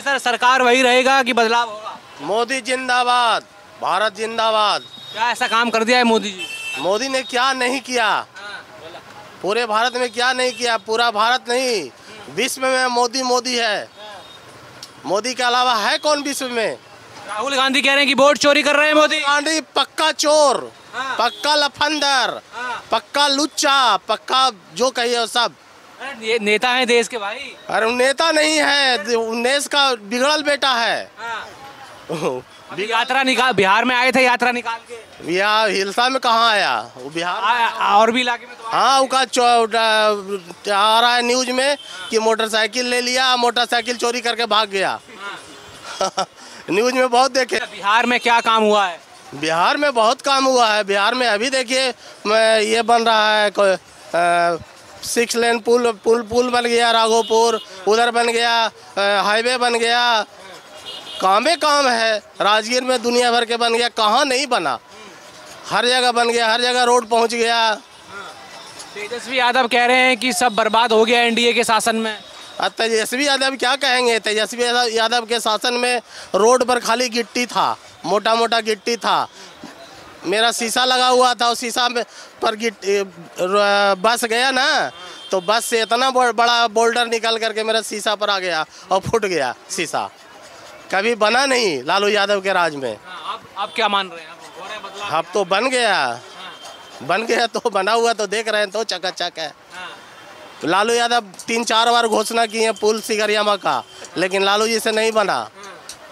Sir सरकार वही रहेगा कि बदलाव होगा? मोदी जिंदाबाद, भारत जिंदाबाद। क्या ऐसा काम कर दिया है मोदी जी? मोदी ने क्या नहीं किया, पूरे भारत में क्या नहीं किया, पूरा भारत नहीं विश्व में मोदी मोदी है। मोदी के अलावा है कौन विश्व में? राहुल गांधी कह रहे हैं कि वोट चोरी कर रहे हैं मोदी। गांधी पक्का चोर, पक्का लफंदर, पक्का लुच्चा, पक्का जो कहिए वो सब। अरे ये नेता है देश के भाई। अरे नेता नहीं है, देश का बिगड़ल बेटा है। अभी यात्रा निकाल, बिहार में आए थे यात्रा निकाल के। बिहार हिलसा में कहाँ आया वो? बिहार और भी इलाके में तो हाँ, उसका आ रहा है न्यूज में कि मोटरसाइकिल ले लिया, मोटरसाइकिल चोरी करके भाग गया। न्यूज में बहुत देखे। बिहार में क्या काम हुआ है? बिहार में बहुत काम हुआ है। बिहार में अभी देखिए ये बन रहा है 6 लेन पुल बन गया, राघोपुर उधर बन गया, हाईवे बन गया, काम है। राजगीर में दुनिया भर के बन गया, कहाँ नहीं बना, हर जगह बन गया, हर जगह रोड पहुंच गया। तेजस्वी यादव कह रहे हैं कि सब बर्बाद हो गया एनडीए के शासन में। तेजस्वी यादव क्या कहेंगे? तेजस्वी यादव के शासन में रोड पर खाली गिट्टी था, मोटा मोटा गिट्टी था। मेरा शीशा लगा हुआ था, उस शीशा में पर बस गया ना, तो बस से इतना बड़ा बोल्डर निकल करके मेरा शीशा पर आ गया और फूट गया शीशा। कभी बना नहीं लालू यादव के राज में। अब क्या मान रहे हैं? अब तो बन गया तो बना हुआ तो देख रहे हैं, तो चकाचक है। लालू यादव 3-4 बार घोषणा की है पुल सिगरियामा का, लेकिन लालू जी से नहीं बना।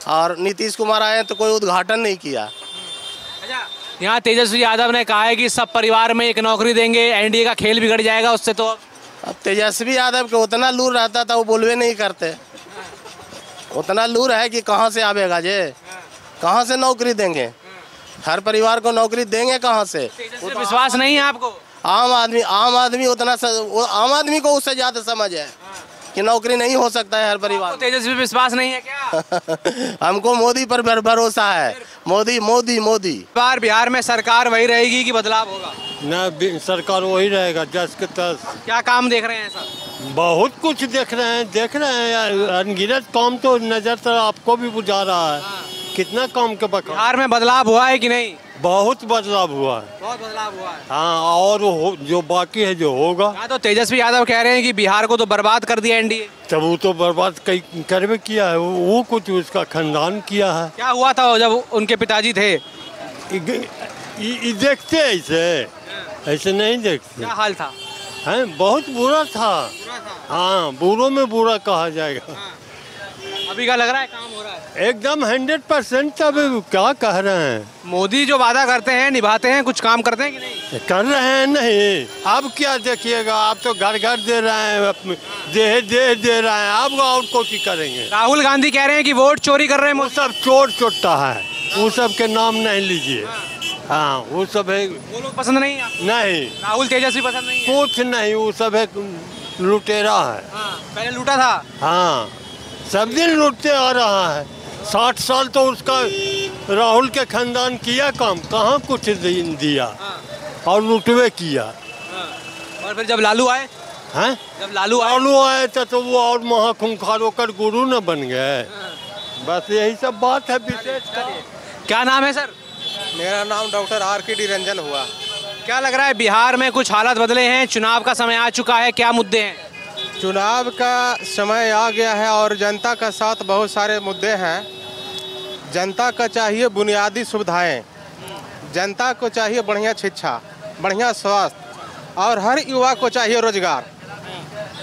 और नीतीश कुमार आए तो कोई उद्घाटन नहीं किया। अच्छा, यहाँ तेजस्वी यादव ने कहा है कि सब परिवार में एक नौकरी देंगे, एनडीए का खेल बिगड़ जाएगा उससे। तो अब तेजस्वी यादव के उतना लूर रहता था, वो बोलवे नहीं करते। उतना लूर है कि कहाँ से आवेगा जे, कहाँ से नौकरी देंगे? हर परिवार को नौकरी देंगे कहाँ से? विश्वास नहीं है आपको? आम आदमी उतना आम आदमी को उससे ज्यादा समझ है कि नौकरी नहीं हो सकता है हर परिवार। तेजस्वी विश्वास नहीं है क्या? हमको मोदी पर भरोसा है। मोदी मोदी मोदी। बार बिहार में सरकार वही रहेगी कि बदलाव होगा? ना, सरकार वही रहेगा 10 के 10। क्या काम देख रहे हैं सर? बहुत कुछ देख रहे हैं यार, अनगिनत काम तो नजर तो आपको भी बुझा रहा है। कितना काम के बका। बिहार में बदलाव हुआ है कि नहीं? बहुत बदलाव हुआ है। बहुत बदलाव हुआ है। हाँ, और जो बाकी है जो होगा। हाँ, तो तेजस्वी यादव कह रहे हैं कि बिहार को तो बर्बाद कर दिया एनडीए। तब वो तो बर्बाद करवे किया है, वो कुछ उसका खानदान किया है। क्या हुआ था जब उनके पिताजी थे? देखते ऐसे नहीं देखते। क्या हाल था? है, बहुत बुरा था। हाँ, बुरों में बुरा कहा जाएगा। अभी क्या लग रहा है काम हो रहा है? एकदम 100%। अब क्या कह रहे हैं? मोदी जो वादा करते हैं निभाते हैं, कुछ काम करते हैं कि नहीं? कर रहे हैं नहीं। अब क्या देखिएगा, आप तो घर घर दे रहे हैं, दे रहे हैं, अब और कोई करेंगे। राहुल गांधी कह रहे हैं कि वोट चोरी कर रहे हैं। वो सब चोर चोट्टा है, वो सब के नाम नहीं लीजिए। हाँ, वो सब है। वो लोग पसंद नहीं है? नहीं, राहुल तेजस्वी पसंद नहीं है? कुछ नहीं, वो सब है लुटेरा है। पहले लूटा था। हाँ, सब दिन लूटते आ रहा है। 60 साल तो उसका राहुल के खानदान किया काम, कहाँ कुछ दिया और लुटवे किया। और फिर जब लालू आए हैं, जब लालू आए तो वो और महाखुंखार होकर गुरु न बन गए। बस यही सब बात है विशेष। क्या नाम है सर? मेरा नाम डॉक्टर RKD रंजन हुआ। क्या लग रहा है बिहार में कुछ हालात बदले हैं, चुनाव का समय आ चुका है, क्या मुद्दे हैं? चुनाव का समय आ गया है और जनता का साथ बहुत सारे मुद्दे हैं। जनता का चाहिए बुनियादी सुविधाएं, जनता को चाहिए बढ़िया शिक्षा, बढ़िया स्वास्थ्य और हर युवा को चाहिए रोजगार।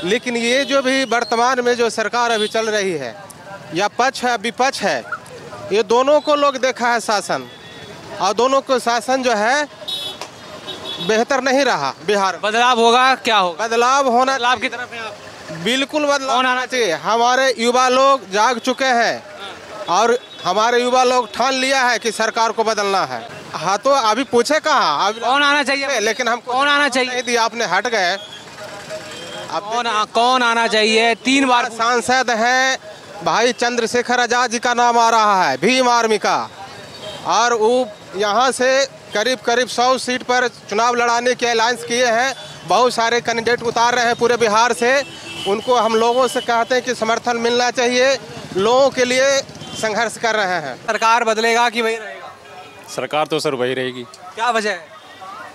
लेकिन ये जो भी वर्तमान में जो सरकार अभी चल रही है, या पक्ष है विपक्ष है, ये दोनों को लोग देखा है शासन, और दोनों को शासन जो है बेहतर नहीं रहा। बिहार बदलाव होगा, क्या होगा? बदलाव होना, बदलाव की तरफ है आप? बिल्कुल बदलाव आना चाहिए। हमारे युवा लोग जाग चुके हैं और हमारे युवा लोग ठान लिया है कि सरकार को बदलना है। हाँ, तो अभी पूछे कहाँ, अभी कौन आना चाहिए? लेकिन हम कौन आना चाहिए? नहीं दिया, आपने हट गए। कौन आना चाहिए? 3 बार सांसद हैं भाई, चंद्रशेखर आजाद जी का नाम आ रहा है, भीम आर्मी का, और वो यहाँ से करीब 100 सीट पर चुनाव लड़ाने के अलायंस किए हैं। बहुत सारे कैंडिडेट उतार रहे हैं पूरे बिहार से। उनको हम लोगों से कहते हैं कि समर्थन मिलना चाहिए। लोगों के लिए संघर्ष कर रहे हैं। सरकार बदलेगा कि वही रहेगा? सरकार तो सर वही रहेगी। क्या वजह है?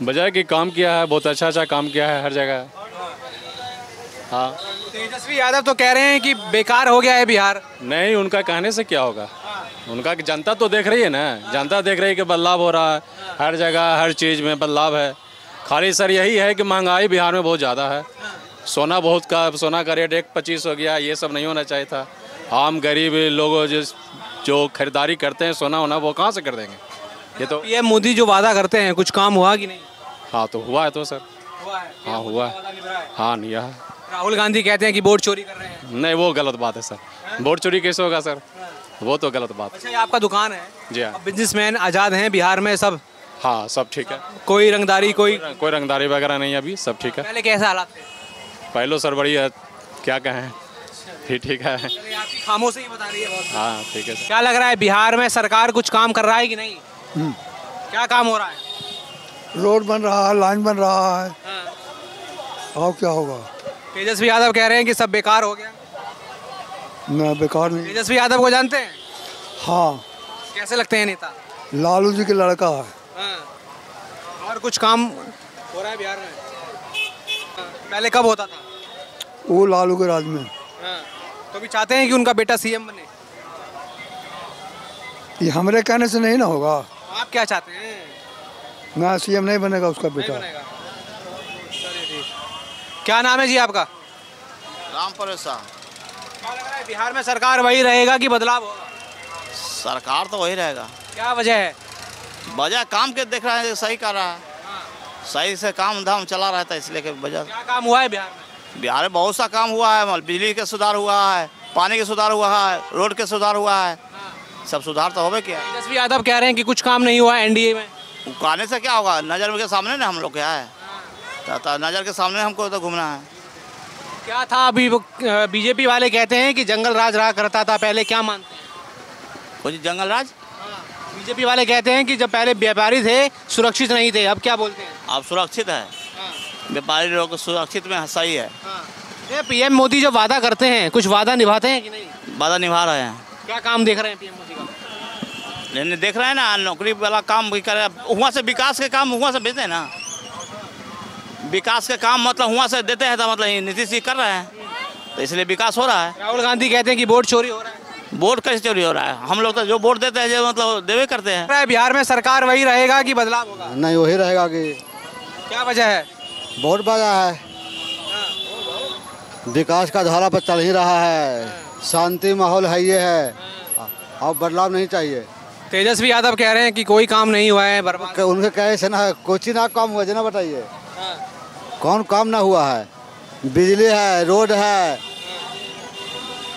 वजह कि काम किया है, बहुत अच्छा काम किया है हर जगह। हाँ। तेजस्वी यादव तो कह रहे हैं कि बेकार हो गया है बिहार। नहीं, उनका कहने से क्या होगा, उनका जनता तो देख रही है ना, जनता देख रही है कि बदलाव हो रहा है हर जगह, हर चीज़ में बदलाव है। खाली सर यही है कि महंगाई बिहार में बहुत ज़्यादा है, सोना सोना का रेट 1.25 हो गया, ये सब नहीं होना चाहिए था। आम गरीब लोगों जो खरीदारी करते हैं सोना होना, वो कहाँ से कर देंगे? ये तो पीएम मोदी जो वादा करते हैं, कुछ काम हुआ कि नहीं? हाँ, तो हुआ है तो सर। हुआ है? हाँ हुआ है। हाँ नहीं है। राहुल गांधी कहते हैं कि वोट चोरी कर रहे हैं। नहीं, वो गलत बात है सर। वोट चोरी कैसे होगा सर? वो तो गलत बात है। अच्छा, ये आपका दुकान है? जी हाँ। बिजनेसमैन आज़ाद हैं बिहार में सब? हाँ, सब ठीक है। कोई रंगदारी कोई रंगदारी वगैरह नहीं, अभी सब ठीक है। पहले कैसे हालात थे? पहले सर बड़ी है, क्या कहें, ठीक है। चलिए, आपकी खामोशी ही बता रही है बहुत। हाँ ठीक है सर। क्या लग रहा है बिहार में सरकार कुछ काम कर रहा है कि नहीं? क्या काम हो रहा है? रोड बन रहा है, लाइन बन रहा है, और क्या होगा? तेजस्वी यादव कह रहे हैं कि सब बेकार हो गया। ना, बेकार नहीं। तेजस्वी यादव को जानते हैं? हाँ, कैसे लगते हैं नेता? लालू जी के लड़का है। और कुछ काम हो रहा है बिहार में? पहले कब होता था? वो लालू के राज में। तो भी चाहते हैं कि उनका बेटा सीएम बने? ये हमारे कहने से नहीं ना होगा। आप क्या चाहते हैं? ना, सीएम नहीं बनेगा उसका नहीं बेटा। बनेगा। चलिए ठीक। क्या नाम है जी आपका? राम परेशान। क्या लग रहा है बिहार में सरकार वही रहेगा कि बदलाव होगा? सरकार तो वही रहेगा। क्या वजह है? वजह काम के देख रहा है, सही कर रहा है, सही से काम धाम चला रहा था, इसलिए वजह। क्या काम हुआ है बिहार में? बिहार में बहुत सा काम हुआ है, बिजली के सुधार हुआ है, पानी के सुधार हुआ है, रोड के सुधार हुआ है, सब सुधार तो होवे क्या। तेजस्वी यादव कह रहे हैं कि कुछ काम नहीं हुआ एनडीए में। कहने से क्या होगा, नज़र के सामने ना हम लोग क्या है, तो नज़र के सामने हमको तो घूमना है। क्या था अभी बीजेपी वाले कहते हैं कि जंगल राज रहा करता था पहले, क्या मानते हैं? कुछ जंगल राज बीजेपी वाले कहते हैं कि जब पहले व्यापारी थे सुरक्षित नहीं थे, अब क्या बोलते हैं? अब सुरक्षित है, व्यापारी लोग सुरक्षित में सही है। ये पीएम मोदी जो वादा करते हैं, कुछ वादा निभाते हैं कि नहीं? वादा निभा रहे हैं। क्या काम देख रहे हैं पीएम मोदी का? लेकिन देख रहे हैं ना, नौकरी वाला काम भी करे, वहाँ से विकास के काम वहाँ से भेजते हैं ना, विकास के काम मतलब वहाँ से देते हैं, तो मतलब नीतीश जी कर रहे हैं, तो इसलिए विकास हो रहा है। राहुल गांधी कहते हैं कि वोट चोरी हो रहा है। वोट कैसे चोरी हो रहा है? हम लोग तो जो वोट देते हैं जो मतलब देवे करते हैं। बिहार में सरकार वही रहेगा कि बदलाव होगा? नहीं, वही रहेगा कि। क्या वजह है? बहुत वजह है, विकास का धारा पर चल ही रहा है, शांति माहौल है, ये है, अब बदलाव नहीं चाहिए। तेजस्वी यादव कह रहे हैं कि कोई काम नहीं हुआ है, बर्बाद। उनके कहे से ना कोची ना काम हुआ ना, बताइए कौन काम ना हुआ है? बिजली है, रोड है,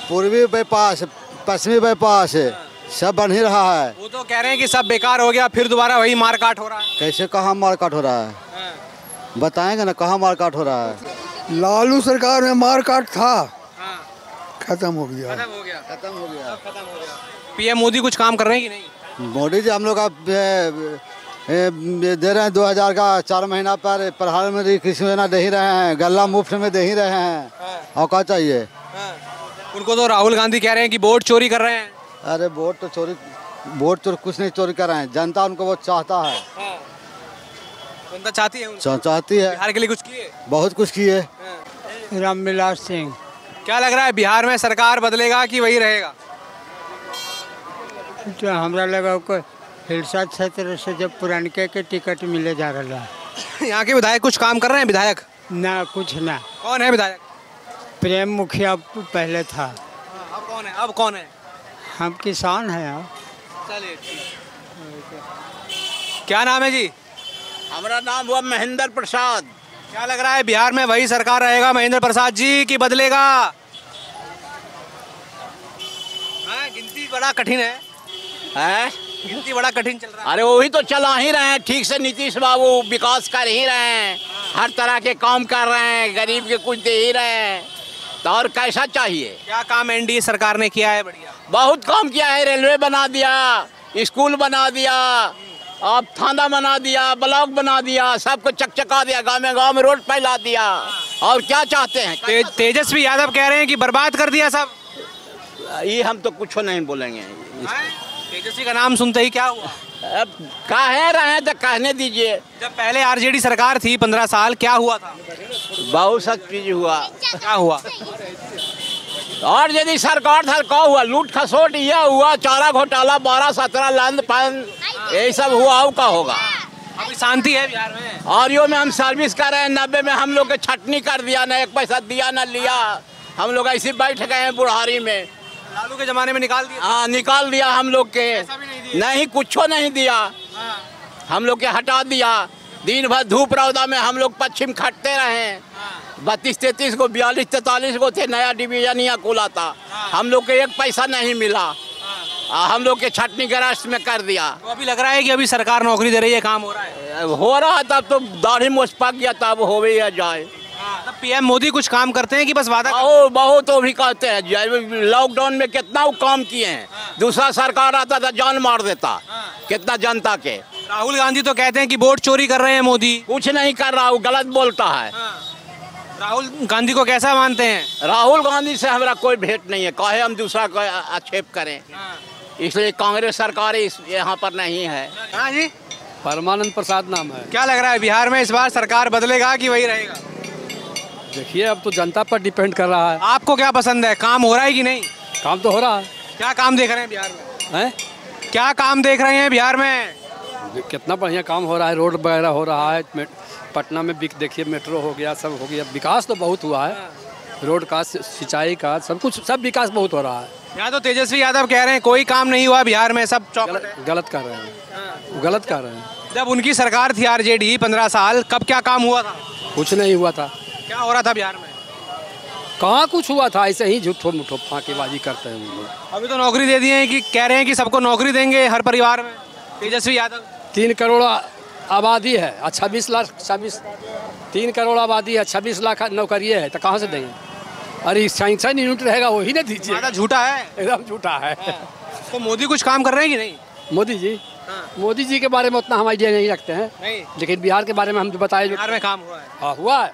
पूर्वी बाईपास, पश्चिमी बाईपास, सब बन ही रहा है। वो तो कह रहे हैं कि सब बेकार हो गया, फिर दोबारा वही मारकाट हो रहा है। कैसे, कहाँ मारकाट हो रहा है? बताएंगे ना, कहाँ मारकाट हो रहा है? लालू सरकार में मारकाट था, खत्म हो गया। खत्म हो गया। पीएम मोदी कुछ काम कर रहे हैं कि नहीं? मोदी जी हम लोग का दे रहे हैं 2000 का 4 महीना पर, प्रधानमंत्री कृषि योजना दे ही रहे हैं, गल्ला मुफ्त में दे ही रहे हैं, और क्या चाहिए? उनको तो राहुल गांधी कह रहे हैं कि वोट चोरी कर रहे हैं। अरे वोट चोरी कुछ नहीं चोरी कर रहे हैं, जनता उनको वोट चाहता है। जनता चाहती है उनको। चाहती है, बिहार के लिए कुछ किए? बहुत कुछ किए। रामविलास सिंह। क्या लग रहा है बिहार में सरकार बदलेगा कि वही रहेगा? तो हमरा लगा को हिलसा क्षेत्र से जब पुरानके के टिकट मिले जा रहा है। यहाँ के विधायक कुछ काम कर रहे हैं? विधायक ना, कुछ ना। कौन है विधायक? प्रेम मुखिया पहले था। अब कौन है? अब कौन है? हम किसान हैं। अब चलिए, क्या नाम है जी? हमारा नाम हुआ महेंद्र प्रसाद। क्या लग रहा है बिहार में वही सरकार रहेगा महेंद्र प्रसाद जी की बदलेगा? गिनती बड़ा कठिन है। गिनती बड़ा कठिन चल रहा है। अरे वही तो चला ही रहे हैं ठीक से, नीतीश बाबू विकास कर ही रहे हैं, हर तरह के काम कर रहे हैं, गरीब के कुछ दे ही रहे हैं, तो और कैसा चाहिए? क्या काम एनडीए सरकार ने किया है? बढ़िया, बहुत काम किया है, रेलवे बना दिया, स्कूल बना दिया, अब थाना बना दिया, ब्लॉक बना दिया, सबको चकचका दिया, गांव में रोड फैला दिया, और क्या चाहते हैं? तेजस्वी यादव कह रहे हैं कि बर्बाद कर दिया सब। ये हम तो कुछ नहीं बोलेंगे। तेजस्वी का नाम सुनते ही क्या हुआ? अब कह रहे हैं तो कहने दीजिए। जब पहले आरजेडी सरकार थी 15 साल, क्या हुआ था? बहुत सा चीज हुआ। क्या हुआ? और यदि सरकार था क्या हुआ? लूट खसोट यह हुआ, चारा घोटाला, 12-17 लंद पान, यही सब हुआ। का होगा अभी शांति है बिहार में। और यो में हम सर्विस कर रहे हैं। 90 में हम लोग के छटनी कर दिया, ना एक पैसा दिया ना लिया। हम लोग ऐसे बैठ गए हैं बुढ़ारी में। लालू के जमाने में निकाल दिया। हाँ, निकाल दिया हम लोग के। नहीं, कुछ नहीं दिया। हम लोग के हटा दिया। दिन भर धूप रौदा में हम लोग पश्चिम खटते रहे। 32-33 को, 42-43 को थे, नया डिवीजन यहाँ खुला था। हम लोग के एक पैसा नहीं मिला। हम लोग के छटनी गरास्ट में कर दिया। तो अभी लग रहा है कि अभी सरकार नौकरी दे रही है, काम हो रहा है। हो रहा तब तो दाढ़ी मोछ पक गया, तब हो भी जाए। तब पीएम मोदी कुछ काम करते हैं कि बस वादा? बहुत तो भी कहते हैं। लॉकडाउन में कितना वो काम किए हैं। दूसरा सरकार आता था जान मार देता कितना जनता के। राहुल गांधी तो कहते हैं कि वोट चोरी कर रहे हैं मोदी। कुछ नहीं कर रहा, वो गलत बोलता है। राहुल गांधी को कैसा मानते हैं? राहुल गांधी से हमारा कोई भेंट नहीं है। कहे हम दूसरा को आक्षेप करें, इसलिए कांग्रेस सरकार यहाँ पर नहीं है। हाँ जी, परमानंद प्रसाद नाम है। क्या लग रहा है बिहार में इस बार सरकार बदलेगा कि वही रहेगा? देखिए, अब तो जनता पर डिपेंड कर रहा है। आपको क्या पसंद है? काम हो रहा है कि नहीं? काम तो हो रहा है। क्या काम देख रहे हैं बिहार में? हैं? क्या काम देख रहे हैं बिहार में? कितना बढ़िया काम हो रहा है। रोड वगैरह हो रहा है। पटना में देखिए मेट्रो हो गया, सब हो गया। विकास तो बहुत हुआ है। रोड का, सिंचाई का, सब कुछ, सब विकास बहुत हो रहा है। यहाँ तो तेजस्वी यादव कह रहे हैं कोई काम नहीं हुआ बिहार में, सब चौपट है। गलत कर रहे हैं, गलत कर रहे हैं। जब उनकी सरकार थी आरजेडी 15 साल, कब क्या काम हुआ था? कुछ नहीं हुआ था। क्या हो रहा था बिहार में? कहाँ कुछ हुआ था? ऐसे ही झूठो मुठो फांकेबाजी करते हैं वो। अभी तो नौकरी दे दी है कि कह रहे हैं कि सबको नौकरी देंगे हर परिवार में, तेजस्वी यादव। 3 करोड़ आबादी है, 26 लाख 3 करोड़ आबादी है, 26 लाख नौकरी है, तो कहाँ से देंगे? अरे सैंक्शन यूनिट रहेगा वही ना दीजिए। ज़्यादा झूठा है, एकदम झूठा है। तो मोदी कुछ काम कर रहे हैं कि नहीं? मोदी जी के बारे में उतना हम आइडिया नहीं रखते हैं, नहीं। लेकिन बिहार के बारे में हम जो बताए, बिहार में काम हुआ है। हाँ हुआ है।